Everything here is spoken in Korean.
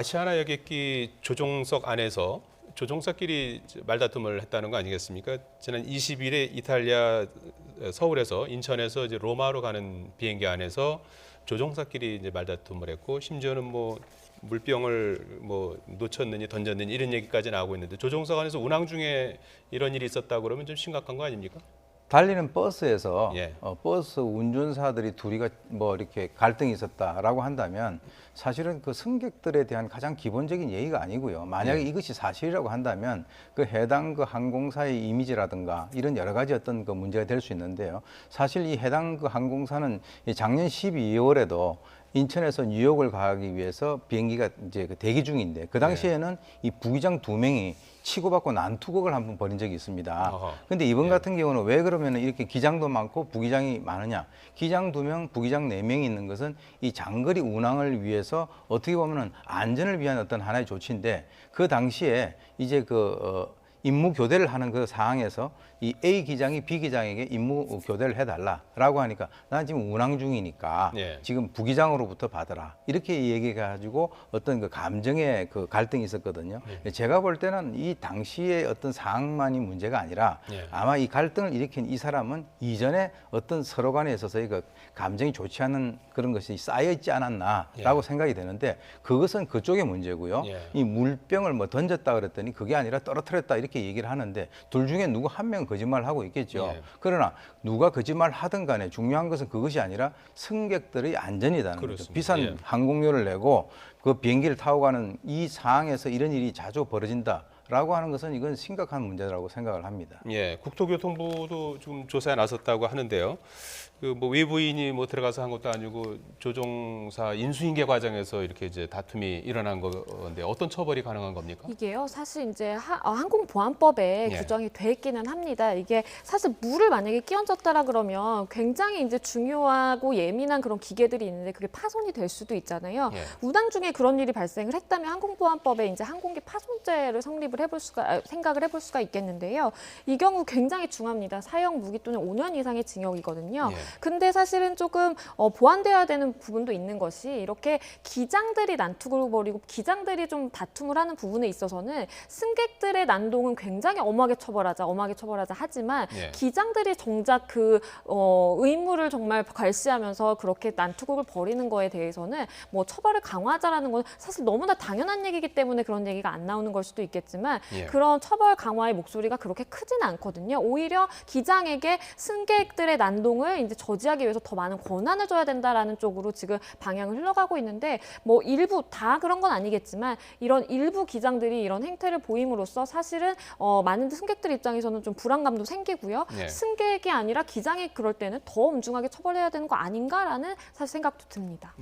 아시아나 여객기 조종석 안에서 조종사끼리 말다툼을 했다는 거 아니겠습니까? 지난 20일에 이탈리아 서울에서 인천에서 이제 로마로 가는 비행기 안에서 조종사끼리 이제 말다툼을 했고, 심지어는 뭐 물병을 뭐 놓쳤느니 던졌느니 이런 얘기까지 나오고 있는데, 조종석 안에서 운항 중에 이런 일이 있었다고 그러면 좀 심각한 거 아닙니까? 달리는 버스에서 예. 버스 운전사들이 둘이가 뭐 이렇게 갈등이 있었다라고 한다면 사실은 그 승객들에 대한 가장 기본적인 예의가 아니고요. 만약에 이것이 사실이라고 한다면 그 해당 그 항공사의 이미지라든가 이런 여러 가지 어떤 그 문제가 될 수 있는데요. 사실 이 해당 그 항공사는 작년 12월에도 인천에서 뉴욕을 가기 위해서 비행기가 이제 그 대기 중인데, 그 당시에는 이 부기장 2명이 치고받고 난투극을 한 번 벌인 적이 있습니다. 근데 이번 같은 경우는 왜 그러면 이렇게 기장도 많고 부기장이 많으냐? 기장 2명, 부기장 4명이 있는 것은 이 장거리 운항을 위해서 어떻게 보면은 안전을 위한 어떤 하나의 조치인데, 그 당시에 이제 임무 교대를 하는 그 상황에서 이 A 기장이 B 기장에게 임무 교대를 해달라라고 하니까 난 지금 운항 중이니까 지금 부기장으로부터 받아라, 이렇게 얘기해가지고 어떤 그 감정의 그 갈등이 있었거든요. 제가 볼 때는 이 당시의 어떤 상황만이 문제가 아니라 아마 이 갈등을 일으킨 이 사람은 이전에 어떤 서로 간에 있어서의 그 감정이 좋지 않은 그런 것이 쌓여있지 않았나라고 생각이 되는데, 그것은 그쪽의 문제고요. 이 물병을 뭐 던졌다 그랬더니 그게 아니라 떨어뜨렸다 이렇게 얘기를 하는데, 둘 중에 누구 한 명은 거짓말을 하고 있겠죠. 그러나 누가 거짓말 하든 간에 중요한 것은 그것이 아니라 승객들의 안전이라는 거죠. 비싼 항공료를 내고 그 비행기를 타고 가는 이 상황에서 이런 일이 자주 벌어진다라고 하는 것은 이건 심각한 문제라고 생각을 합니다. 예, 국토교통부도 지금 조사에 나섰다고 하는데요. 그 뭐 외부인이 뭐 들어가서 한 것도 아니고 조종사 인수인계 과정에서 이렇게 이제 다툼이 일어난 건데, 어떤 처벌이 가능한 겁니까? 이게요, 사실 이제 항공보안법에 규정이 돼 있기는 합니다. 이게 사실 물을 만약에 끼얹었다라 그러면 굉장히 이제 중요하고 예민한 그런 기계들이 있는데 그게 파손이 될 수도 있잖아요. 운항 중에 그런 일이 발생을 했다면 항공보안법에 이제 항공기 파손죄를 생각을 해볼 수가 있겠는데요. 이 경우 굉장히 중합니다. 사형 무기 또는 5년 이상의 징역이거든요. 근데 사실은 조금 보완돼야 되는 부분도 있는 것이, 이렇게 기장들이 난투를 벌이고 기장들이 좀 다툼을 하는 부분에 있어서는 승객들의 난동은 굉장히 엄하게 처벌하자 하지만 기장들이 정작 그 의무를 정말 괄시하면서 그렇게 난투극을 벌이는 거에 대해서는 뭐 처벌을 강화하자라는 건 사실 너무나 당연한 얘기이기 때문에 그런 얘기가 안 나오는 걸 수도 있겠지만, 그런 처벌 강화의 목소리가 그렇게 크지는 않거든요. 오히려 기장에게 승객들의 난동을 이제 저지하기 위해서 더 많은 권한을 줘야 된다라는 쪽으로 지금 방향을 흘러가고 있는데, 뭐 일부 다 그런 건 아니겠지만 이런 일부 기장들이 이런 행태를 보임으로써 사실은 많은 승객들 입장에서는 좀 불안감도 생기고요. 승객이 아니라 기장이 그럴 때는 더 엄중하게 처벌해야 되는 거 아닌가라는 사실 생각도 듭니다.